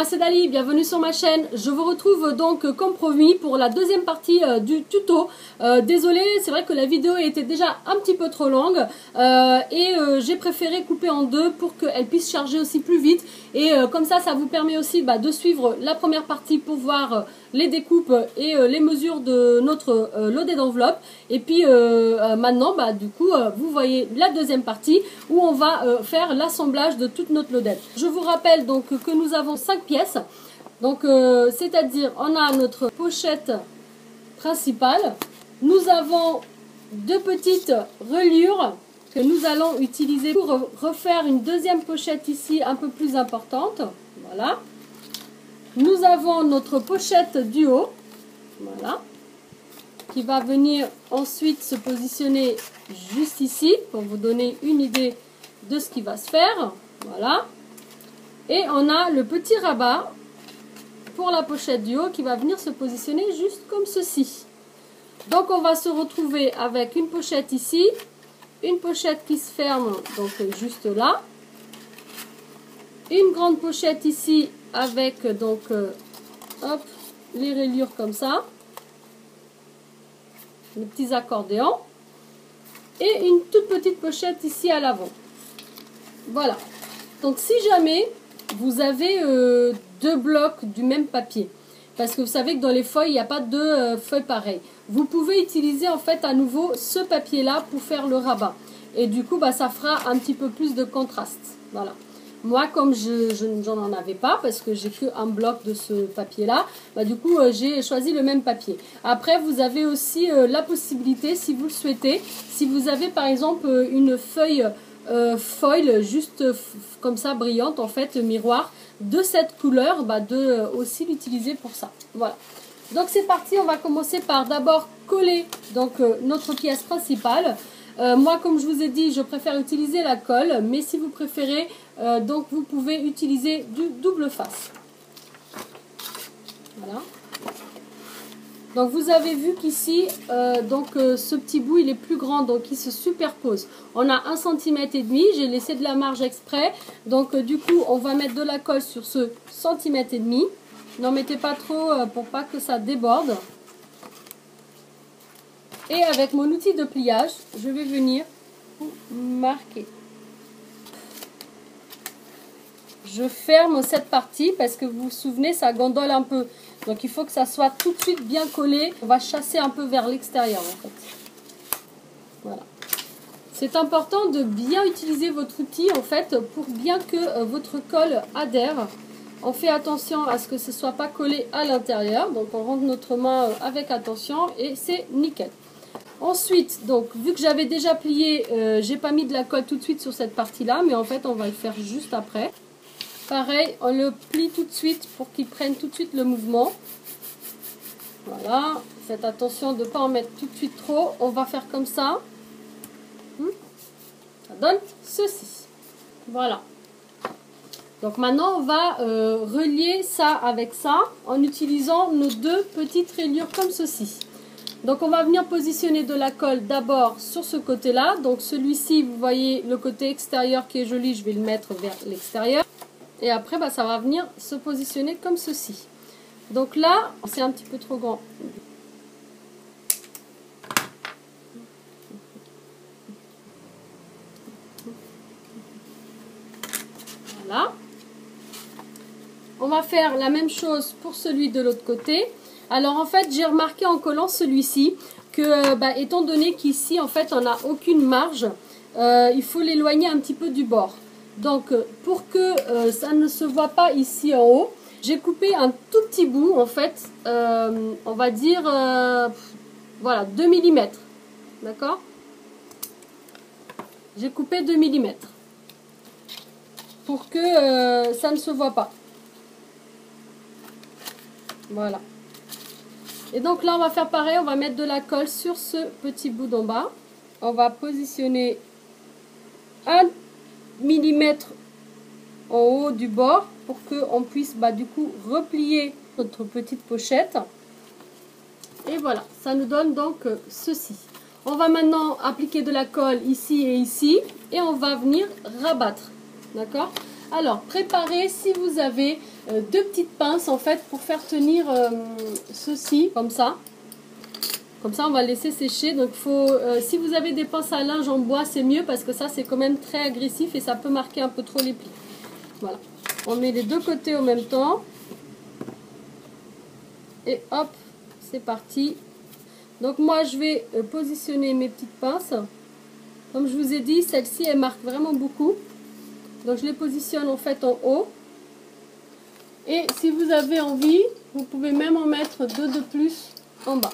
moi c'est Dali, bienvenue sur ma chaîne. Je vous retrouve donc comme promis pour la deuxième partie du tuto. Désolée, c'est vrai que la vidéo était déjà un petit peu trop longue et j'ai préféré couper en deux pour qu'elle puisse charger aussi plus vite. Et comme ça vous permet aussi de suivre la première partie pour voir les découpes et les mesures de notre lodet d'enveloppe. Et puis maintenant, du coup, vous voyez la deuxième partie où on va faire l'assemblage de toute notre lodette. Je vous rappelle donc que nous avons 5 pièces. Donc, c'est-à-dire, on a notre pochette principale. Nous avons 2 petites reliures que nous allons utiliser pour refaire une deuxième pochette ici un peu plus importante. Voilà. Nous avons notre pochette du haut. Voilà. Qui va venir ensuite se positionner juste ici pour vous donner une idée de ce qui va se faire. Voilà. Et on a le petit rabat pour la pochette du haut qui va venir se positionner juste comme ceci. Donc on va se retrouver avec une pochette ici, une pochette qui se ferme donc juste là, une grande pochette ici avec donc hop, les rayures comme ça, les petits accordéons, et une toute petite pochette ici à l'avant. Voilà. Donc si jamais vous avez 2 blocs du même papier, parce que vous savez que dans les feuilles il n'y a pas 2 feuilles pareilles, vous pouvez utiliser en fait à nouveau ce papier là pour faire le rabat, et du coup ça fera un petit peu plus de contraste. Voilà. Moi, comme j'en avais pas, parce que j'ai que un bloc de ce papier-là, du coup, j'ai choisi le même papier. Après, vous avez aussi la possibilité, si vous le souhaitez, si vous avez par exemple une feuille foil, juste comme ça, brillante, en fait, miroir, de cette couleur, de aussi l'utiliser pour ça. Voilà. Donc, c'est parti, on va commencer par d'abord coller donc, notre pièce principale. Moi, comme je vous ai dit, je préfère utiliser la colle, mais si vous préférez, donc vous pouvez utiliser du double face. Voilà. Donc vous avez vu qu'ici, ce petit bout, il est plus grand, donc il se superpose. On a 1,5 cm, j'ai laissé de la marge exprès, donc du coup, on va mettre de la colle sur ce 1,5 cm. N'en mettez pas trop pour pas que ça déborde. Et avec mon outil de pliage, je vais venir marquer. Je ferme cette partie parce que vous vous souvenez, ça gondole un peu. Donc il faut que ça soit tout de suite bien collé. On va chasser un peu vers l'extérieur en fait. Voilà. C'est important de bien utiliser votre outil en fait pour bien que votre colle adhère. On fait attention à ce que ce ne soit pas collé à l'intérieur. Donc on rentre notre main avec attention et c'est nickel. Ensuite, donc, vu que j'avais déjà plié, j'ai pas mis de la colle tout de suite sur cette partie-là, mais en fait, on va le faire juste après. Pareil, on le plie tout de suite pour qu'il prenne tout de suite le mouvement. Voilà, faites attention de ne pas en mettre tout de suite trop. On va faire comme ça. Ça donne ceci. Voilà. Donc maintenant, on va relier ça avec ça en utilisant nos 2 petites rayures comme ceci. Donc on va venir positionner de la colle d'abord sur ce côté-là. Donc celui-ci, vous voyez le côté extérieur qui est joli, je vais le mettre vers l'extérieur. Et après, ça va venir se positionner comme ceci. Donc là, c'est un petit peu trop grand. Voilà. On va faire la même chose pour celui de l'autre côté. Alors en fait, j'ai remarqué en collant celui-ci que, étant donné qu'ici, en fait, on n'a aucune marge, il faut l'éloigner un petit peu du bord. Donc, pour que ça ne se voit pas ici en haut, j'ai coupé un tout petit bout, en fait, on va dire, voilà, 2 mm. D'accord? J'ai coupé 2 mm pour que ça ne se voit pas. Voilà. Et donc là, on va faire pareil, on va mettre de la colle sur ce petit bout d'en bas. On va positionner 1 mm en haut du bord pour qu'on puisse du coup replier notre petite pochette. Et voilà, ça nous donne donc ceci. On va maintenant appliquer de la colle ici et ici et on va venir rabattre. D'accord? Alors, préparez si vous avez deux petites pinces en fait pour faire tenir ceci comme ça. Comme ça, on va laisser sécher. Donc, si vous avez des pinces à linge en bois, c'est mieux parce que ça, c'est quand même très agressif et ça peut marquer un peu trop les plis. Voilà. On met les deux côtés en même temps. Et hop, c'est parti. Donc, moi, je vais positionner mes petites pinces. Comme je vous ai dit, celle-ci, elle marque vraiment beaucoup. Donc, je les positionne en fait en haut. Et si vous avez envie, vous pouvez même en mettre deux de plus en bas.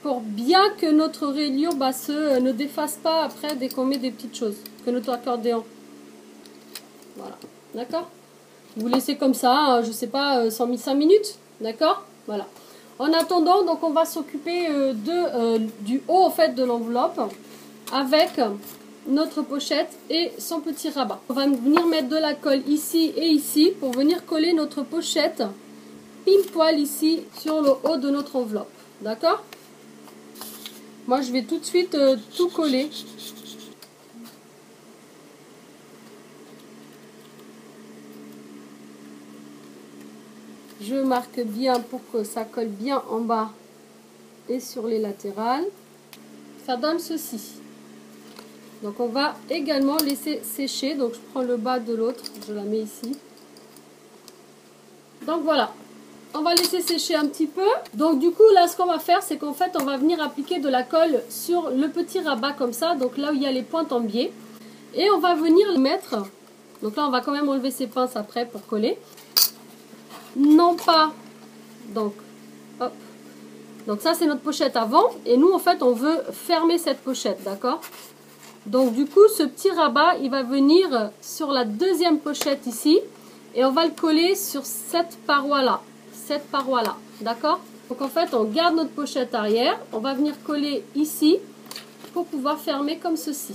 Pour bien que notre rayure ne défasse pas après dès qu'on met des petites choses, que notre accordéon. Voilà, d'accord. Vous laissez comme ça, je sais pas, 5 minutes, d'accord. Voilà. En attendant, donc on va s'occuper du haut en fait de l'enveloppe avec notre pochette et son petit rabat. On va venir mettre de la colle ici et ici pour venir coller notre pochette pile poil ici sur le haut de notre enveloppe, d'accord. Moi, je vais tout de suite tout coller. Je marque bien pour que ça colle bien en bas et sur les latérales. Ça donne ceci. Donc, on va également laisser sécher. Donc, je prends le bas de l'autre. Je la mets ici. Donc, voilà. On va laisser sécher un petit peu. Donc du coup là ce qu'on va faire c'est qu'en fait on va venir appliquer de la colle sur le petit rabat comme ça. Donc là où il y a les pointes en biais. Et on va venir le mettre. Donc là on va quand même enlever ces pinces après pour coller. Non pas. Donc hop. Donc ça c'est notre pochette avant. Et nous en fait on veut fermer cette pochette, d'accord. Donc du coup ce petit rabat il va venir sur la deuxième pochette ici. Et on va le coller sur cette paroi là. Cette paroi là, d'accord. Donc en fait on garde notre pochette arrière, on va venir coller ici pour pouvoir fermer comme ceci,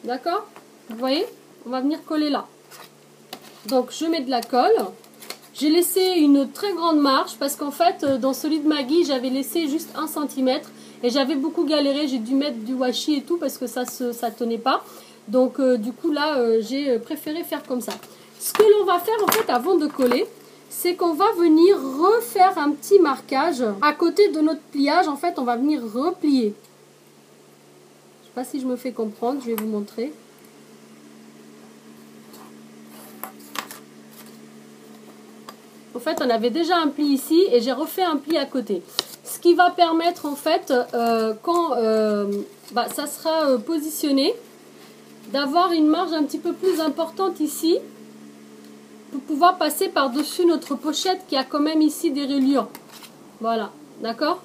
d'accord. Vous voyez, on va venir coller là. Donc je mets de la colle. J'ai laissé une très grande marge parce qu'en fait dans celui de Maggie j'avais laissé juste 1 cm et j'avais beaucoup galéré, j'ai dû mettre du washi et tout parce que ça tenait pas. Donc du coup là j'ai préféré faire comme ça. Ce que l'on va faire en fait avant de coller, c'est qu'on va venir refaire un petit marquage à côté de notre pliage. En fait, on va venir replier. Je ne sais pas si je me fais comprendre, je vais vous montrer. En fait, on avait déjà un pli ici et j'ai refait un pli à côté. Ce qui va permettre en fait, quand ça sera positionné, d'avoir une marge un petit peu plus importante ici. Pour pouvoir passer par-dessus notre pochette qui a quand même ici des rayures. Voilà, d'accord.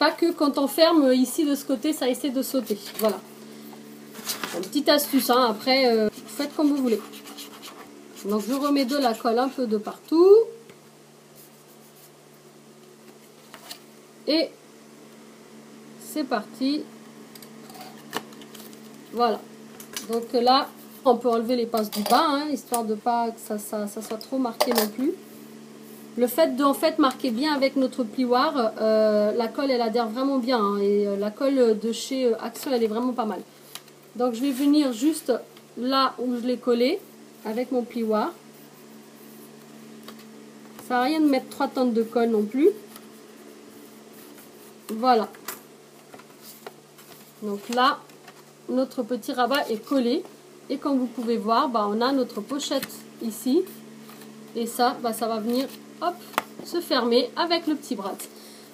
Pas que quand on ferme ici de ce côté, ça essaie de sauter. Voilà. Une petite astuce, hein. Après, faites comme vous voulez. Donc je remets de la colle un peu de partout. Et c'est parti. Voilà. Donc là, on peut enlever les pinces du bas, hein, histoire de pas que ça soit trop marqué non plus. Le fait de en fait marquer bien avec notre plioir, la colle elle adhère vraiment bien, hein, et la colle de chez Action elle est vraiment pas mal. Donc je vais venir juste là où je l'ai collé avec mon plioir. Ça sert à rien de mettre 3 tonnes de colle non plus. Voilà. Donc là, notre petit rabat est collé. Et comme vous pouvez voir, on a notre pochette ici. Et ça, ça va venir hop, se fermer avec le petit brad.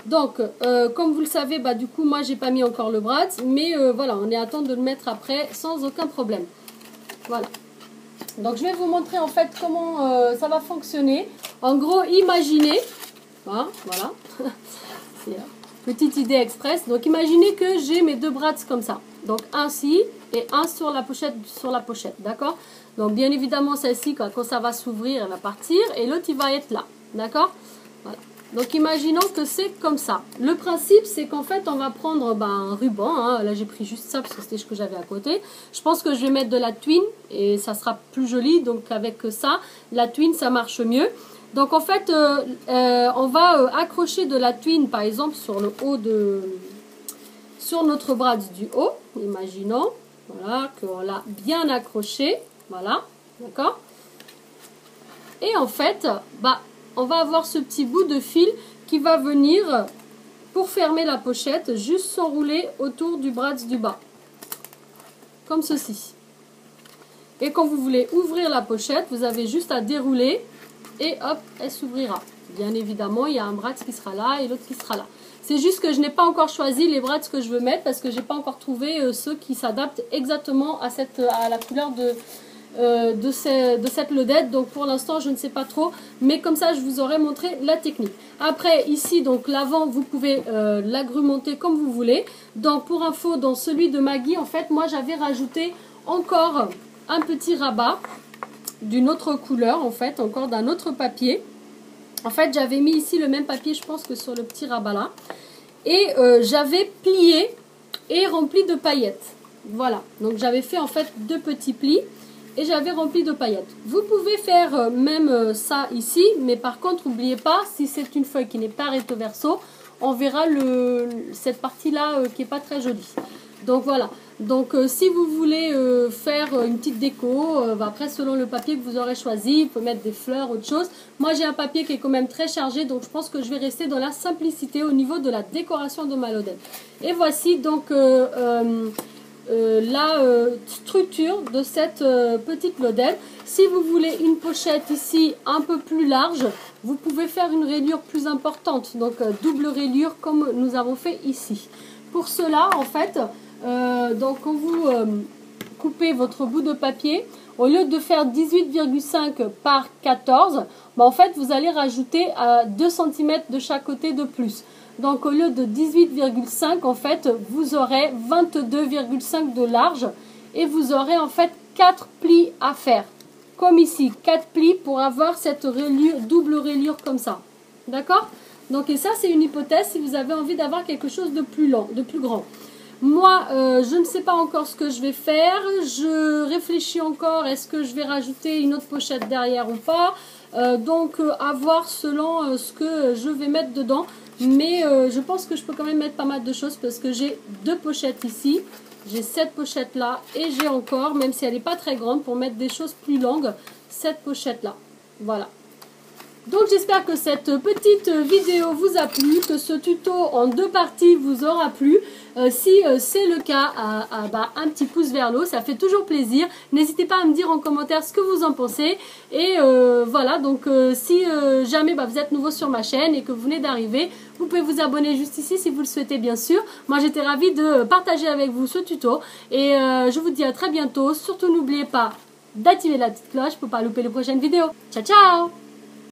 Donc, comme vous le savez, du coup, moi, j'ai pas mis encore le brad. Mais voilà, on est à temps de le mettre après sans aucun problème. Voilà. Donc, je vais vous montrer en fait comment ça va fonctionner. En gros, imaginez. Hein, voilà. C'est petite idée express. Donc, imaginez que j'ai mes deux brads comme ça. Donc, un ici et un sur la pochette, d'accord. Donc bien évidemment celle-ci quand ça va s'ouvrir elle va partir et l'autre il va être là, d'accord. Voilà. Donc imaginons que c'est comme ça. Le principe c'est qu'en fait on va prendre un ruban, hein. Là j'ai pris juste ça parce que c'était ce que j'avais à côté. Je pense que je vais mettre de la twine et ça sera plus joli, donc avec ça la twine ça marche mieux. Donc en fait on va accrocher de la twine par exemple sur le haut sur notre brad du haut, imaginons. Voilà, qu'on l'a bien accroché. Voilà, d'accord. Et en fait, on va avoir ce petit bout de fil qui va venir pour fermer la pochette, juste s'enrouler autour du bras du bas. Comme ceci. Et quand vous voulez ouvrir la pochette, vous avez juste à dérouler et hop, elle s'ouvrira. Bien évidemment, il y a un bras qui sera là et l'autre qui sera là. C'est juste que je n'ai pas encore choisi les bras que je veux mettre parce que je n'ai pas encore trouvé ceux qui s'adaptent exactement à la couleur de cette lodette. Donc pour l'instant, je ne sais pas trop. Mais comme ça, je vous aurai montré la technique. Après, ici, donc l'avant, vous pouvez l'agrumenter comme vous voulez. Donc pour info, dans celui de Maggie, en fait, moi, j'avais rajouté encore un petit rabat d'une autre couleur, en fait, encore d'un autre papier. En fait, j'avais mis ici le même papier, je pense, que sur le petit rabat là. Et j'avais plié et rempli de paillettes. Voilà. Donc, j'avais fait en fait 2 petits plis et j'avais rempli de paillettes. Vous pouvez faire même ça ici. Mais par contre, n'oubliez pas, si c'est une feuille qui n'est pas recto verso, on verra cette partie-là qui n'est pas très jolie. Donc, voilà. Donc si vous voulez faire une petite déco, après selon le papier que vous aurez choisi, vous pouvez mettre des fleurs, autre chose. Moi j'ai un papier qui est quand même très chargé, donc je pense que je vais rester dans la simplicité au niveau de la décoration de ma lodette. Et voici donc la structure de cette petite lodette. Si vous voulez une pochette ici un peu plus large, vous pouvez faire une rayure plus importante, donc double rayure comme nous avons fait ici. Pour cela en fait, donc quand vous coupez votre bout de papier, au lieu de faire 18,5 par 14, en fait vous allez rajouter 2 cm de chaque côté de plus. Donc au lieu de 18,5 en fait vous aurez 22,5 de large et vous aurez en fait 4 plis à faire. Comme ici, 4 plis pour avoir cette rayure, double rayure comme ça. D'accord? Donc et ça c'est une hypothèse si vous avez envie d'avoir quelque chose de plus long, de plus grand. Moi, je ne sais pas encore ce que je vais faire. Je réfléchis encore. Est-ce que je vais rajouter une autre pochette derrière ou pas? Donc, à voir selon ce que je vais mettre dedans. Mais je pense que je peux quand même mettre pas mal de choses parce que j'ai 2 pochettes ici. J'ai cette pochette là et j'ai encore, même si elle n'est pas très grande, pour mettre des choses plus longues, cette pochette là. Voilà. Donc j'espère que cette petite vidéo vous a plu, que ce tuto en 2 parties vous aura plu. Si c'est le cas, un petit pouce vers le haut, ça fait toujours plaisir. N'hésitez pas à me dire en commentaire ce que vous en pensez. Et voilà, donc si jamais vous êtes nouveau sur ma chaîne et que vous venez d'arriver, vous pouvez vous abonner juste ici si vous le souhaitez bien sûr. Moi j'étais ravie de partager avec vous ce tuto. Et je vous dis à très bientôt. Surtout n'oubliez pas d'activer la petite cloche pour ne pas louper les prochaines vidéos. Ciao ciao!